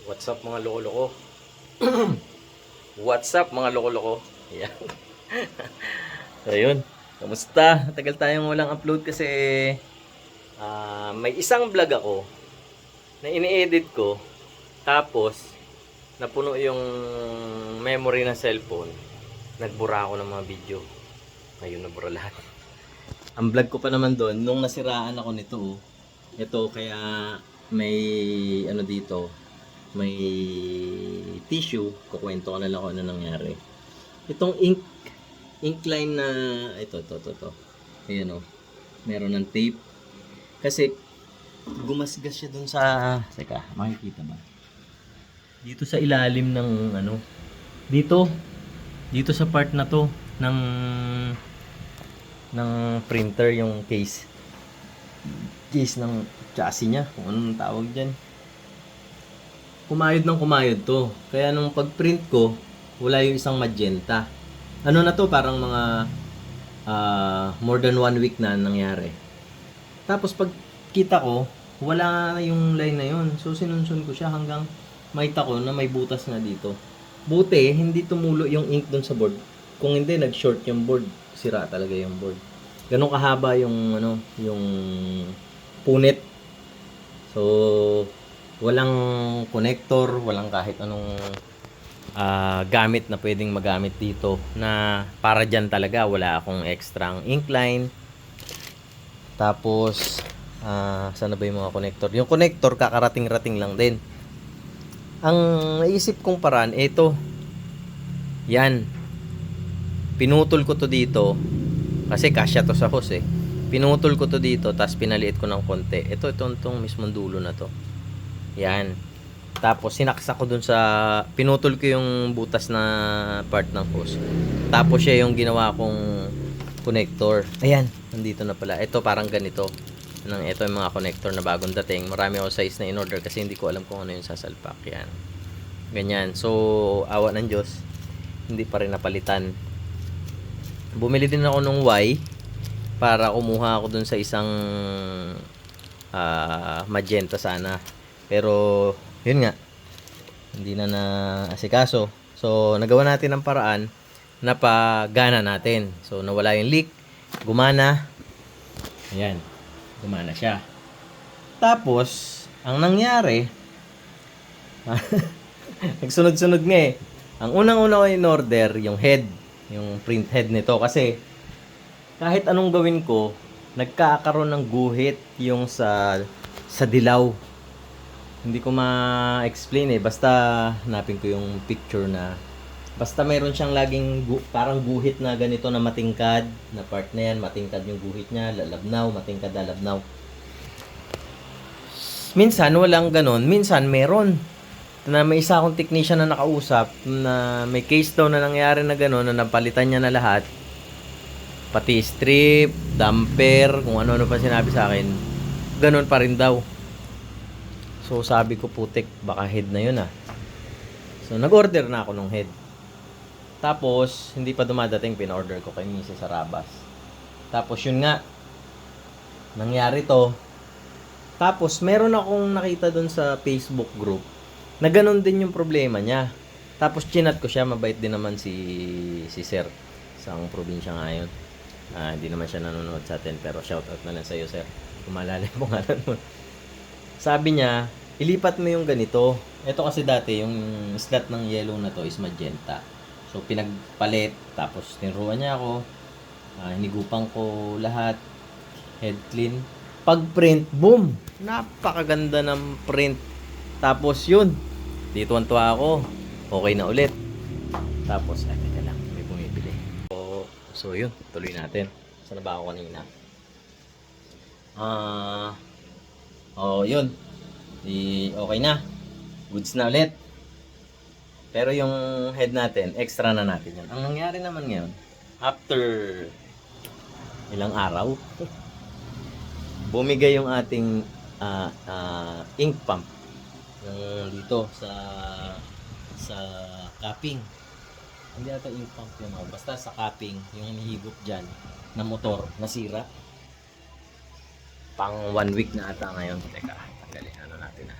What's up mga loko-loko? What's up mga loko-loko? Ayan. Ayun. Kamusta? Tagal tayong walang upload kasi may isang vlog ako na ini-edit ko. Tapos, napuno yung memory ng cellphone. Nagbura ako ng mga video. Ngayon nabura lahat. Ang vlog ko pa naman doon, nung nasiraan ako nito, ito kaya may ano dito, may tissue, kukwento ko na lang kung ano nangyari. Itong ink line na ito. Ayan o. Meron ng tape. Kasi gumasgas siya dun sa, teka, makikita ba? Dito sa ilalim ng ano, dito sa part na to ng printer, yung case ng chassis niya, kung anong tawag diyan. Kumayod to. Kaya nung pag-print ko, wala yung isang magenta. Ano na to, parang mga more than 1 week na nangyari. Tapos pag kita ko, wala yung line na yun. So sinunsun ko siya hanggang makita ko na may butas na dito. Buti, hindi tumulo yung ink dun sa board. Kung hindi, nag-short yung board. Sira talaga yung board. Ganun kahaba yung yung punit. So walang connector, walang kahit anong gamit na pwedeng magamit dito na para dyan talaga. Wala akong extra ink line. Tapos sana ba yung mga connector? Yung connector kakarating-rating lang din. Ang naisip kong paraan, ito yan, pinutol ko to dito kasi kasya to sa hose eh. Pinutol ko to dito, tapos pinaliit ko ng konti. Itong mismong dulo na to. Yan. Tapos sinaksak ko dun sa, pinutol ko yung butas na part ng hose. Tapos siya yung ginawa kong connector. Ayan, nandito na pala. Ito parang ganito. Ito yung mga connector na bagong dating. Marami ako size na in-order kasi hindi ko alam kung ano yung sasalpak. Yan. Ganyan. So, awa ng Diyos, hindi pa rin napalitan. Bumili din ako ng Y para kumuha ako dun sa isang magenta sana. Pero, yun nga, hindi na asikaso. So, nagawa natin ang paraan na pagana natin. So, nawala yung leak. Gumana. Ayan. Gumana siya. Tapos, ang nangyari, nagsunod-sunod nga eh. Ang unang-una ko in-order, yung head. Yung print head nito. Kasi, kahit anong gawin ko, nagkakaroon ng guhit yung sa dilaw. Hindi ko ma-explain eh. Basta hanapin ko yung picture na basta mayroon siyang laging parang guhit na ganito na matingkad na part na yan. Matingkad yung guhit niya. Lalabnaw. Matingkad, lalabnaw. Minsan walang ganon. Minsan meron. Na may isa akong technician na nakausap na may case daw na nangyari na ganon, na napalitan niya na lahat. Pati strip, damper, kung ano-ano pa sinabi sa akin. Ganon pa rin daw. So sabi ko, putik, baka head na yun ah. So nag-order na ako ng head. Tapos hindi pa dumadating, pin-order ko kay Mrs. Sarabas. Tapos yun nga, nangyari to. Tapos meron akong nakita dun sa Facebook group na ganun din yung problema niya. Tapos chinat ko siya, mabait din naman si Sir. Isang probinsya ngayon. Hindi naman siya nanonood sa atin, pero shoutout na lang sa iyo, Sir. Kumalala yung pangalan mo. Sabi niya, ilipat mo yung ganito. Ito kasi dati, yung slot ng yellow na to is magenta. So, pinagpalit. Tapos, tinuruan niya ako. Hinigupan ko lahat. Head clean. Pag-print, boom! Napakaganda ng print. Tapos, yun. Dito tuwa ako. Okay na ulit. Tapos, teka lang. May bumibili. So, yun. Tuloy natin. Saan ba ako kanina? Yun. Okay na. Goods na ulit. Pero yung head natin, extra na natin yan. Ang nangyari naman ngayon, after ilang araw, bumigay yung ating ink pump. Yung dito sa capping. Hindi ata ink pump yun. Basta sa capping, yung hinihigop dyan na motor, nasira. Pang 1 week na ata ngayon. Teka, tanggalin ano natin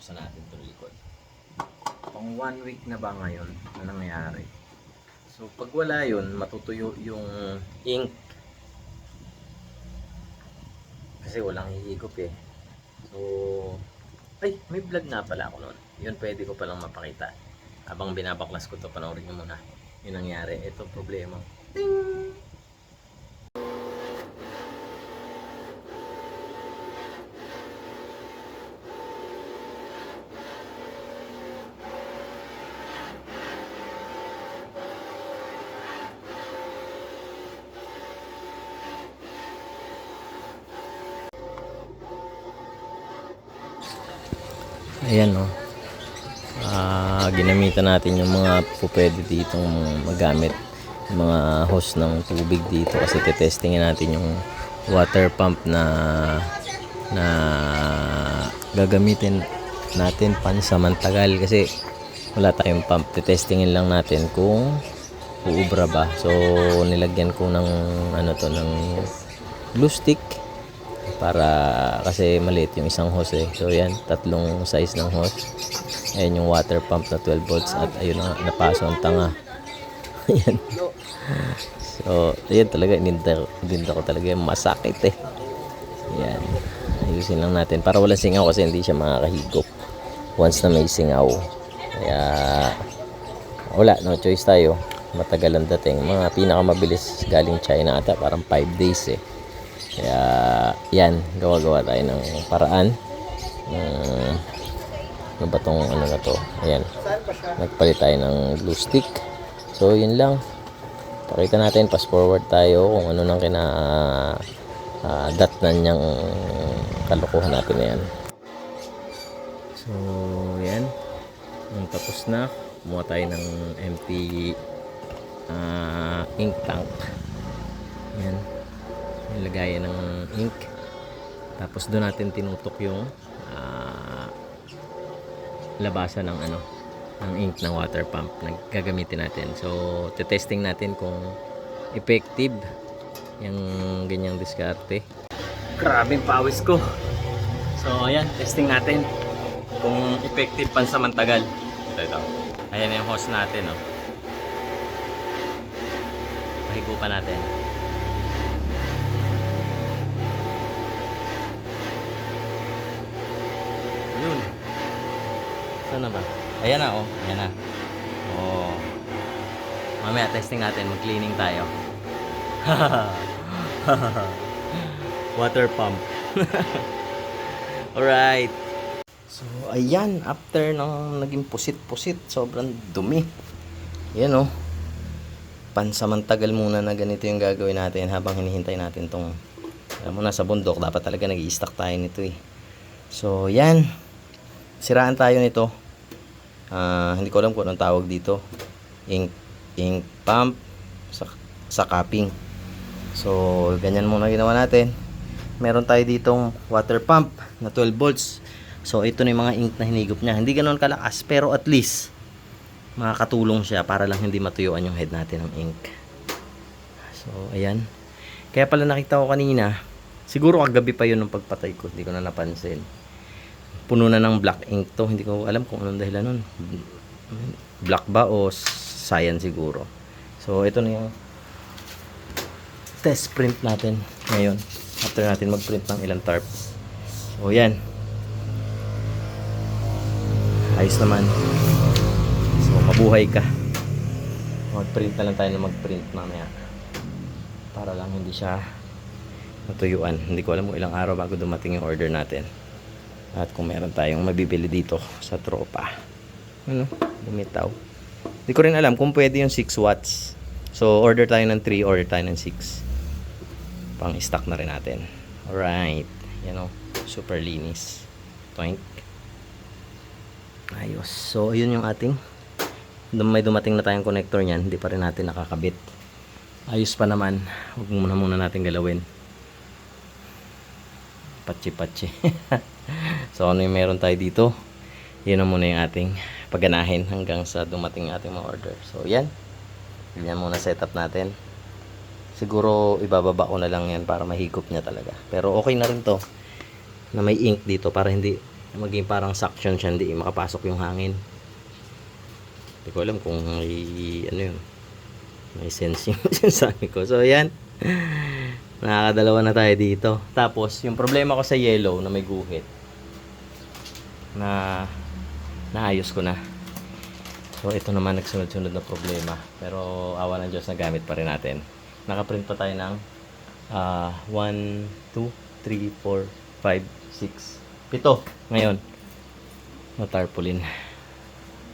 Buksan natin tuloy. likod. Pang 1 week na ba ngayon na nangyayari. So pag wala yun, matutuyo yung ink. Kasi walang hihigop eh. So, ay, may vlog nga pala ako noon. Yun pwede ko palang mapakita. Habang binabaklas ko to, panoorin nyo muna. Yun nangyari. Ito problema. Ting! Ayan o. Ginamitan natin yung mga pupwede ditong magamit. Yung mga hose ng tubig dito kasi tetestingin natin yung water pump na gagamitin natin pansamantagal kasi wala tayong pump. Tetestingin lang natin kung uubra ba. So nilagyan ko ng ng glue stick para kasi maliit yung isang hose eh. So yan, tatlong size ng hose. Ayan yung water pump na 12 volts at ayun na, napaso ang tanga. Ayan. So, ayan talaga, ininda ko talaga yung masakit eh. Ayan. Ayusin lang natin para walang singaw kasi hindi siya makakahigop once na may singaw. Kaya wala, no choice tayo. Matagal ang dating. Mga pinakamabilis galing China ata, parang 5 days eh. Kaya yan, gawa-gawa tayo ng paraan. Ano ba tong ano na to? Ayan, nagpalit tayo ng glue stick. So yun lang, pakita natin, fast forward tayo kung ano nang datnan niyang kalokohan natin na yan. So yan, tapos na. Kumuha tayo ng empty ink tank. Yan, nilagayan ng ink, tapos doon natin tinutok yung labasan ng ng ink ng water pump na gagamitin natin. So testing natin kung effective yung ganyang diskarte. Grabing pawis ko. So ayan, testing natin kung effective pansamantagal. Ito. Ayan yung hose natin, oh. Pahigupan natin. Yun. Saan na ba? Ayan na, oh. Ayan na. Oh. Mamaya testing natin. Mag-cleaning tayo. Water pump. Alright. So, ayan. After ng naging pusit-pusit, sobrang dumi. Ayan, oh. Pansamantagal muna na ganito yung gagawin natin habang hinihintay natin tong, alam mo na, sa bundok. Dapat talaga nag-i-stack tayo nito, eh. So, yan. Siraan tayo nito. Hindi ko alam kung anong tawag dito. Ink pump sa capping. So, ganyan muna ginawa natin. Meron tayo ditong water pump na 12 volts. So, ito na yung mga ink na hinigop niya. Hindi ganoon kalakas, pero at least makakatulong siya para lang hindi matuyuan yung head natin ng ink. So, ayan. Kaya pala nakita ko kanina, siguro kagabi pa yun nung pagpatay ko. Hindi ko na napansin. Puno na ng black ink to. Hindi ko alam kung anong dahilan nun. Black ba o cyan siguro. So, ito na yung test print natin ngayon. After natin mag-print ng ilang tarp. So, yan. Ayos naman. So, mabuhay ka. Mag-print na lang tayo na mag-print mamaya. Para lang hindi siya matuyuan. Hindi ko alam kung ilang araw bago dumating yung order natin. At kung meron tayong mabibili dito sa tropa. Ano? Lumitaw. Hindi ko rin alam kung pwede yung 6 watts. So, order tayo ng 3, order tayo ng 6. Pang stock na rin natin. Alright. Yan o. Super linis. Toink. Ayos. So, ayun yung ating. May dumating na tayong connector niyan. Hindi pa rin natin nakakabit. Ayos pa naman. Huwag muna natin galawin. Patsi-patsi. So, ano yung meron tayo dito? Yun na muna yung ating pagganahin hanggang sa dumating ating mga order. So, yan. Yan muna setup natin. Siguro, ibababa ko na lang yan para mahigop niya talaga. Pero, okay na rin to na may ink dito para hindi maging parang suction siya, hindi makapasok yung hangin. Hindi ko alam kung may ano yun, may sense yung sinasabi ko. So yan, nakakadalawa na tayo dito. Tapos yung problema ko sa yellow na may guhit, na naayos ko na. So ito naman nagsunod-sunod na problema, pero awa ng Diyos, nagamit pa rin natin. Nakaprint pa tayo ng 1, 2, 3, 4, 5, 6, 7 ngayon na tarpaulin.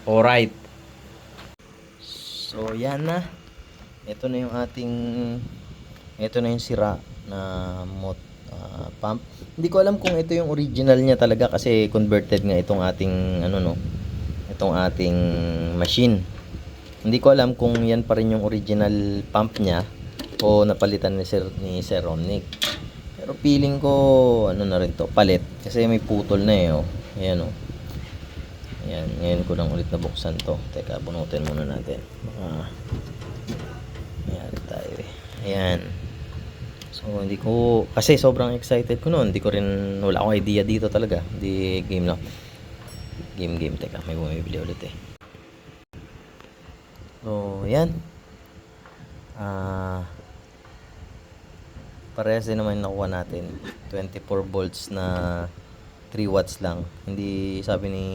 Alright, so yan na. Ito na yung ating, ito na yung sira na pump. Hindi ko alam kung ito yung original niya talaga, kasi converted nga itong ating ano, no, itong ating machine. Hindi ko alam kung yan pa rin yung original pump niya o napalitan ni Sir Romnick. Pero feeling ko ano na rin to, palit, kasi may putol na eh, oh. Ayan, oh. Ayan, ngayon ko lang ulit nabuksan to. Teka, bunutin muna natin. Ayan tayo eh. Ayan. So hindi ko, kasi sobrang excited ko noon. Hindi ko rin, wala akong idea dito talaga. Di game na. Game. Teka, may bumibili ulit eh. So, ayan. Parehas din naman nakuha natin. 24 volts na 3 watts lang. Hindi, sabi ni,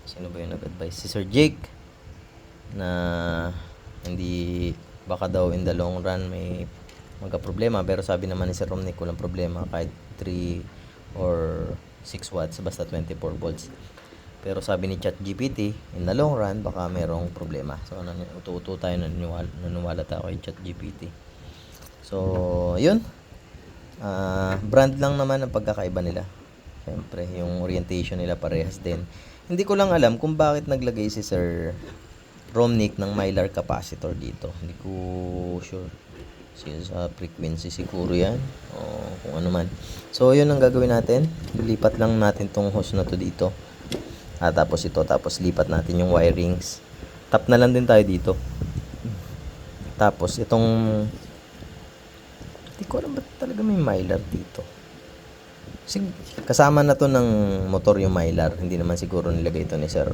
sino ba yung nag-advise? Si Sir Jake, na hindi, baka daw in the long run may magka-problema. Pero sabi naman ni Sir Romnick, walang problema kahit 3 or 6 watts, basta 24 volts. Pero sabi ni ChatGPT, in the long run, baka merong problema. So, uto-uto tayo, naniwala tayo kay ChatGPT. So, yun. Brand lang naman ang pagkakaiba nila. Siyempre, yung orientation nila parehas din. Hindi ko lang alam kung bakit naglagay si Sir Romnick ng mylar capacitor dito. Hindi ko sure. Sa frequency siguro yan. O kung ano man. So, yun ang gagawin natin. Lipat lang natin tong hose na to dito. Tapos ito. Tapos lipat natin yung wirings. Tap na lang din tayo dito. Tapos, itong hindi ko alam ba't talaga may mylar dito. Kasama na to ng motor yung mylar. Hindi naman siguro nilagay ito ni Sir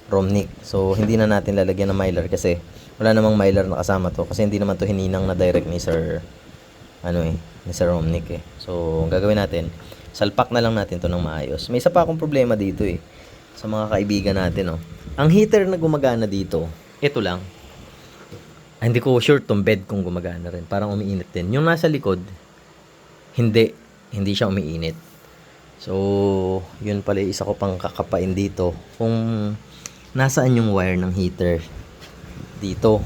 Romnick. So, hindi na natin lalagyan ng mylar kasi wala namang mylar na kasama to. Kasi hindi naman to hininang na direct ni Sir ni Sir Romnick eh. So, ang gagawin natin, salpak na lang natin to ng maayos. May isa pa akong problema dito eh. Sa mga kaibigan natin, oh. Ang heater na gumagana dito, ito lang. Hindi ko sure tong bed kung gumagana rin. Parang umiinit din. Yung nasa likod, hindi siya umiinit. So, yun pala isa ko pang kakapain dito. Kung nasaan yung wire ng heater dito.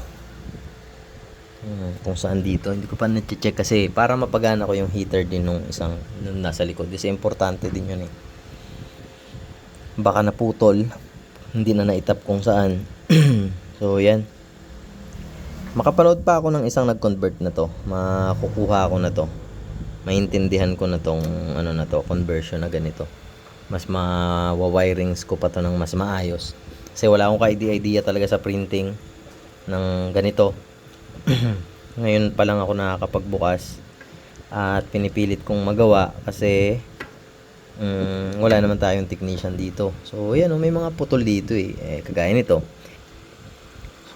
Kung saan dito. Hindi ko pa na-check kasi para mapagana ko yung heater din nung nung nasa likod. Kasi importante din yun eh. Baka naputol. Hindi na naitap kung saan. So, yan. Makapanood pa ako ng isang nag-convert na to. Makukuha ako na to. Maintindihan ko na tong conversion na ganito. Mas ma-wirings ko pa to ng mas maayos. Kasi wala akong ka-idea talaga sa printing ng ganito. Ngayon pa lang ako nakakapagbukas at pinipilit kong magawa kasi wala naman tayong technician dito. So, yan, may mga putol dito eh. Kagaya nito.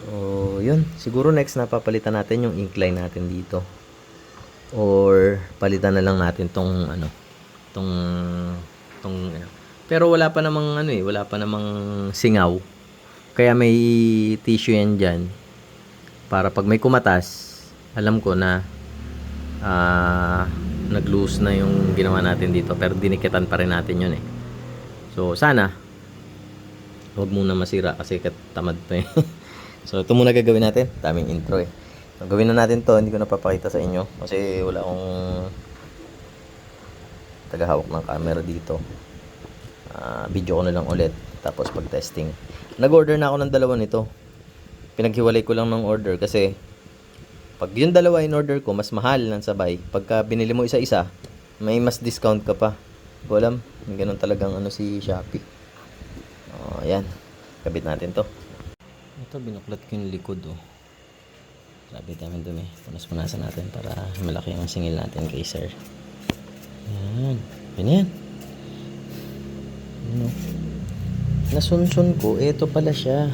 So, yun. Siguro next napapalitan natin yung incline natin dito. Or palitan na lang natin tong pero wala pa namang wala pa namang singaw. Kaya may tissue yan dyan. Para pag may kumatas, alam ko na nag-loose na yung ginawa natin dito. Pero dinikitan pa rin natin yun eh. So, sana huwag muna masira kasi tamad pa eh. So, ito muna gagawin natin. Daming intro eh. So, gawin na natin to. Hindi ko napapakita sa inyo. Kasi wala akong tagahawak ng camera dito. Video ko na lang ulit. Tapos pag-testing. Nag-order na ako ng dalawa nito. Pinaghiwalay ko lang ng order. Kasi pag yung dalawa in order ko, mas mahal ng sabay. Pagka binili mo isa-isa, may mas discount ka pa. Ko alam. May ganun talagang si Shopee. Ayan. Kabit natin to. Ito, binuklat ko yung likod, oh. Sabi namin dumi. Punas-punasan natin para malaki ang singil natin kay sir. Ayan. Yan. Ano? Nasunsun ko, ito pala siya.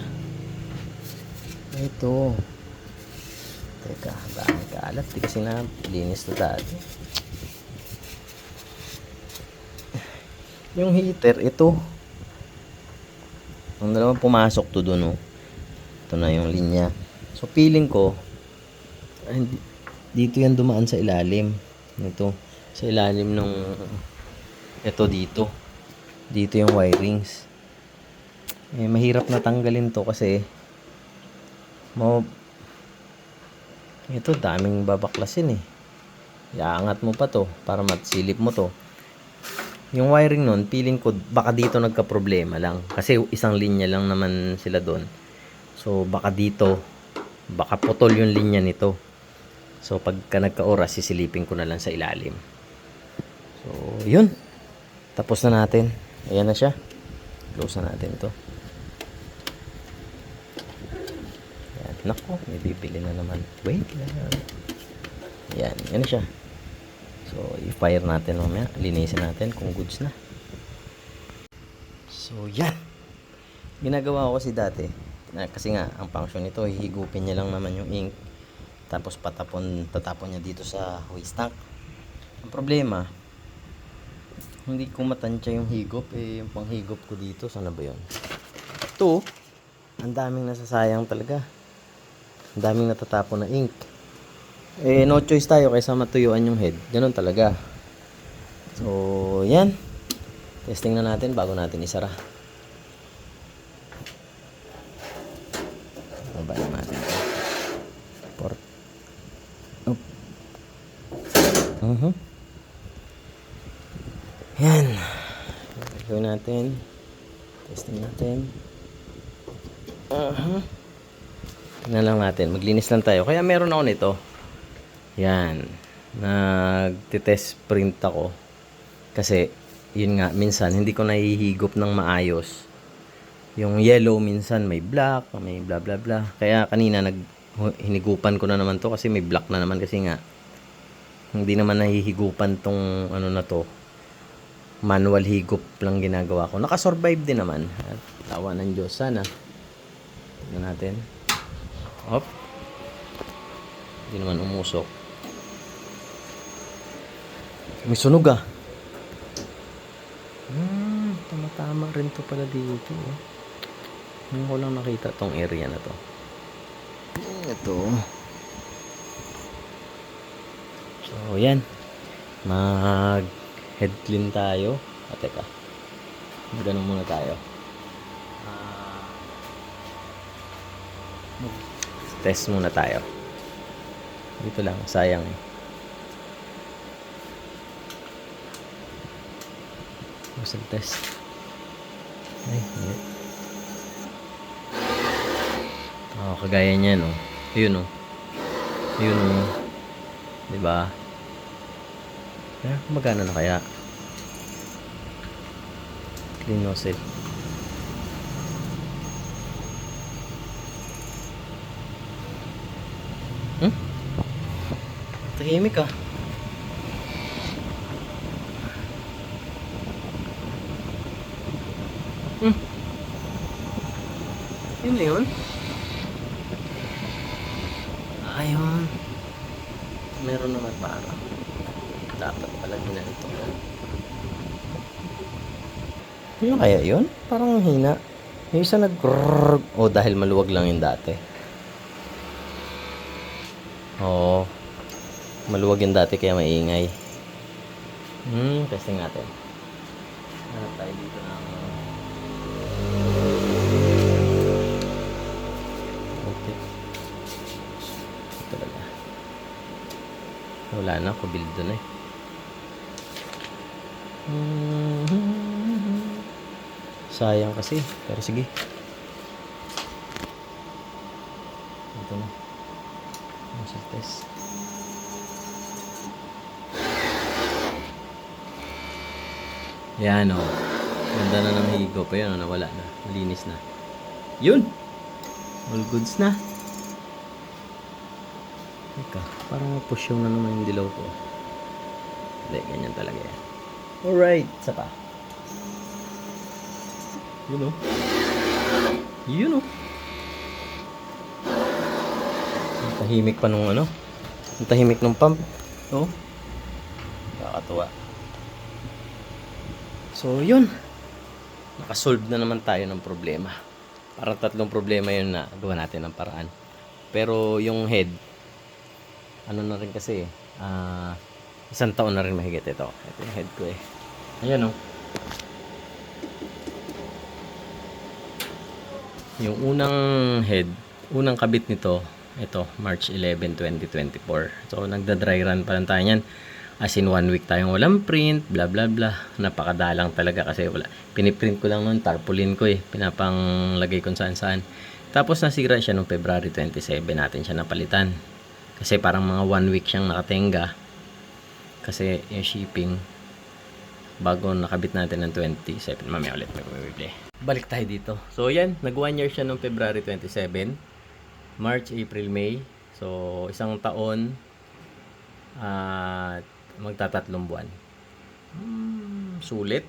Ito. Teka, dami kalat. Di kasi na linis to dati. Yung heater, ito. Ang dalawang pumasok to dun, oh. Ito na yung linya. So, feeling ko, dito yan dumaan sa ilalim. Ito. Sa ilalim nung, ito dito. Dito yung wirings. Mahirap na tanggalin to kasi, ito, daming babaklasin eh. Iaangat mo pa to para matsilip mo to. Yung wiring nun, feeling ko baka dito nagka-problema lang. Kasi isang linya lang naman sila doon. So, baka dito, baka putol yung linya nito. So, pagka nagka-oras, sisilipin ko na lang sa ilalim. So, yun. Tapos na natin. Ayan na siya. Close na natin to. Ayan. Naku, may bibili na naman. Wait lang. Ayan. Ayan na siya. So, i-fire natin mamaya. Linisin natin kung goods na. So, yan. Ginagawa ko kasi dati. Kasi nga, ang function nito, hihigupin niya lang naman yung ink. Tapos tatapon niya dito sa waste tank. Ang problema, hindi ko matansya yung higop. Yung panghigop ko dito, sana ba yun? Ito, ang daming nasasayang talaga. Ang daming natatapon na ink. No choice tayo kaysa matuyuan yung head. Ganun talaga. So, yan. Testing na natin bago natin isara. Baba na natin ito. Port. Oop. Yan. Gagawin natin. Testing natin. Tingnan lang natin. Maglinis lang tayo. Kaya meron ako nito. Yan. Nagtitest print ako. Kasi, yun nga, minsan, hindi ko nahihigop ng maayos. Yung yellow, minsan may black, may blah blah blah. Kaya kanina, hinigupan ko na naman to kasi may black na naman kasi nga, hindi naman nahihigupan tong ano na to. Manual higop lang ginagawa ko. Nakasurvive din naman. At tawa ng Diyos. Sana. Tignan natin. Hop. Hindi naman umusok. May sunog ah. Tama-tama rin to pala dito. Ngayon ko lang nakita tong area na to. Ito. So, yan. Mag-head clean tayo. Teka. Ganun muna tayo. Test muna tayo. Dito lang. Sayang eh. Muscle test. Ay, hindi. Kagaya niya, no? Ayun, no? Ayun, no? Diba? Magana na kaya? Clean nozzle. Tahimik ah. Yun na yun. Ayun. Meron naman para. Dapat pala ginanito. Ano kaya yun? Parang hina. Yung isa nag-grrrr. O dahil maluwag lang yung dati. Oo. Maluwag yung dati kaya maingay. Testing natin. Hanap tayo dito ng talaga. Wala na, kubildo na eh. Sayang kasi, pero sige. Ito na. Muscle test. Yan o. Ganda na ng higop. Ayun o, nawala na. Malinis na. Yun! All goods na. Teka, parang push na naman yung dilaw ko. Hindi, ganyan talaga yan. Alright, isa pa. Yun o. Yun o. Ang tahimik pa nung ano. Ang tahimik nung pump. Oh. Nakakatuwa. So, yun. Nakasolve na naman tayo ng problema. Parang 3 problema yun na gawa natin ng paraan. Pero yung head, ano na rin kasi, 1 taon na rin mahigit ito. Ito yung head ko eh. Ayan o. Yung unang head, unang kabit nito, ito, March 11, 2024. So, nagda-dry run pa lang tayo yan. As in 1 week tayong walang print, bla bla bla. Napakadalang talaga kasi wala. Piniprint ko lang noon, tarpaulin ko eh. Pinapanglagay kung saan saan. Tapos nasira siya noong February 27 natin siya napalitan. Kasi parang mga 1 week siyang nakatenga. Kasi yung shipping, bago nakabit natin ng 27. Mamaya ulit may bumibili. Balik tayo dito. So yan, nag 1 year siya noong February 27. March, April, May. So, 1 taon at magtatatlong buwan. Sulit.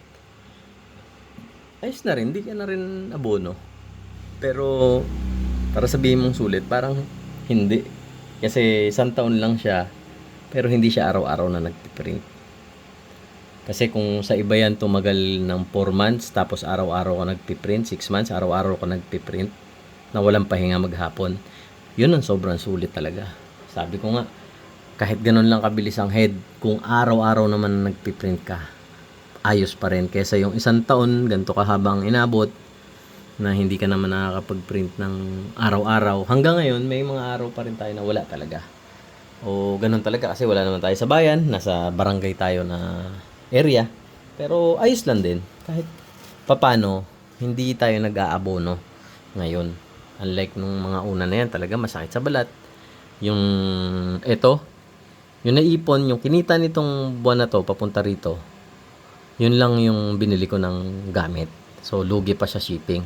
Ayos na rin. Hindi ka na rin abono. Pero, para sabihin mong sulit, parang hindi. Kasi 1 taon lang siya. Pero hindi siya araw-araw na nagpiprint. Kasi kung sa iba yan tumagal ng 4 months, tapos araw-araw ka nagpiprint, 6 months, araw-araw ka nagpiprint, na walang pahinga maghapon, yun ang sobrang sulit talaga. Sabi ko nga, kahit ganun lang kabilis ang head, kung araw-araw naman nagpiprint ka, ayos pa rin. Kesa yung 1 taon, ganito kahabang inabot, na hindi ka naman nakakapag-print ng araw-araw. Hanggang ngayon, may mga araw pa rin tayo na wala talaga. O ganun talaga kasi wala naman tayo sa bayan, nasa barangay tayo na area. Pero ayos lang din. Kahit papano, hindi tayo nag-aabono ngayon. Unlike nung mga una na yan, talaga masakit sa balat. Yung yung naipon, yung kinita nitong buwan na to, papunta rito, yun lang yung binili ko ng gamit. So, lugi pa siya shipping.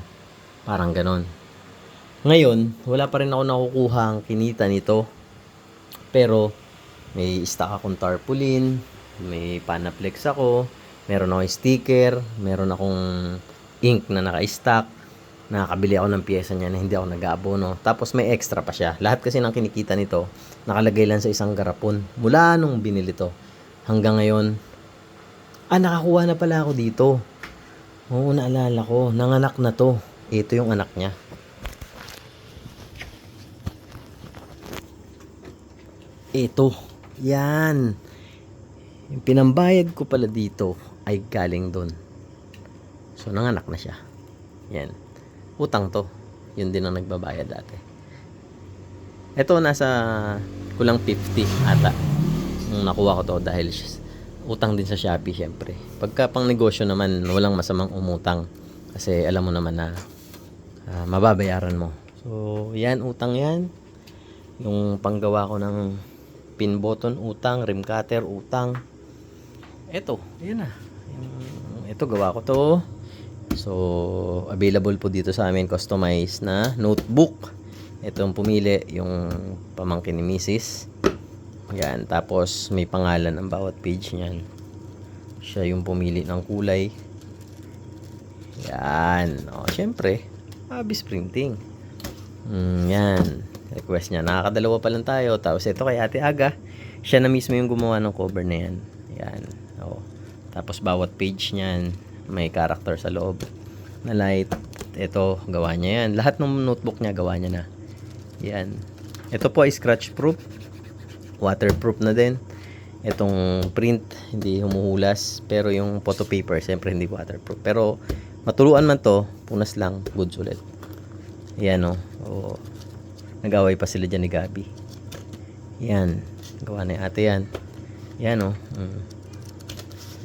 Parang ganon. Ngayon, wala pa rin ako nakukuha ang kinita nito. Pero, may stock akong tarpaulin, may Panaflex ako, meron akong sticker, meron akong ink na naka-stock, nakakabili ako ng pyesa niya na hindi ako nag-aabono. Tapos may extra pa siya. Lahat kasi ng kinikita nito, nakalagay lang sa isang garapon. Mula nung binili to hanggang ngayon, nakakuha na pala ako dito. Oo, naalala ko. Nanganak na to. Ito yung anak niya. Ito. Yan. Yung pinambayad ko pala dito ay galing doon. So, nanganak na siya. Yan. Utang to. Yun din ang nagbabayad dati. Ito nasa kulang 50 ata. Nung nakuha ko to dahil utang din sa Shopee syempre. Pagka pang negosyo naman, walang masamang umutang. Kasi alam mo naman na mababayaran mo. So, yan, utang yan. Yung panggawa ko ng pin button, utang. Rim cutter, utang. Ito, yan na. Ito, gawa ko to. So, available po dito sa amin customized na notebook. Itong pumili yung pamangkin ni Mrs. Yan, tapos may pangalan ang bawat page niyan. Siya yung pumili ng kulay. Yan. O, syempre, Abis printing. Yan. Request niya. Nakakadalawa pa lang tayo. Tapos ito kay Ate Aga. Siya na mismo yung gumawa ng cover na yan. Yan. O. Tapos bawat page niyan, may character sa loob na light. Ito, gawa niya yan. Lahat ng notebook niya, gawa niya na. Yan. Ito po ay scratch proof. Waterproof na din. Itong print, hindi humuhulas. Pero yung photo paper, siyempre hindi waterproof. Pero, matuluan man to, punas lang, goods ulit. Yan o. O. Nag-away pa sila dyan ni Gabi. Yan. Gawa na yung ate yan. Yan o.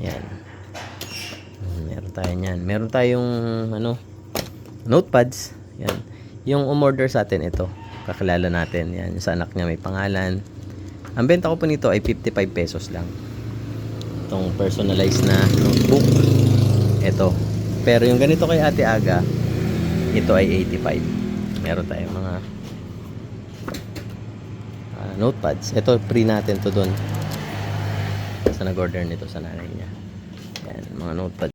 Yan. Meron tayo niyan. Meron tayong notepads. Yan. Yung umorder sa atin ito. Kakilala natin. Yan. Sa anak niya may pangalan. Ang benta ko po nito ay 55 pesos lang. Itong personalized na notebook. Ito. Pero yung ganito kay Ate Aga, ito ay 85. Meron tayong mga notepads. Ito, free natin to doon. Sa nag-order nito sa nanay niya. Yan, mga notepads.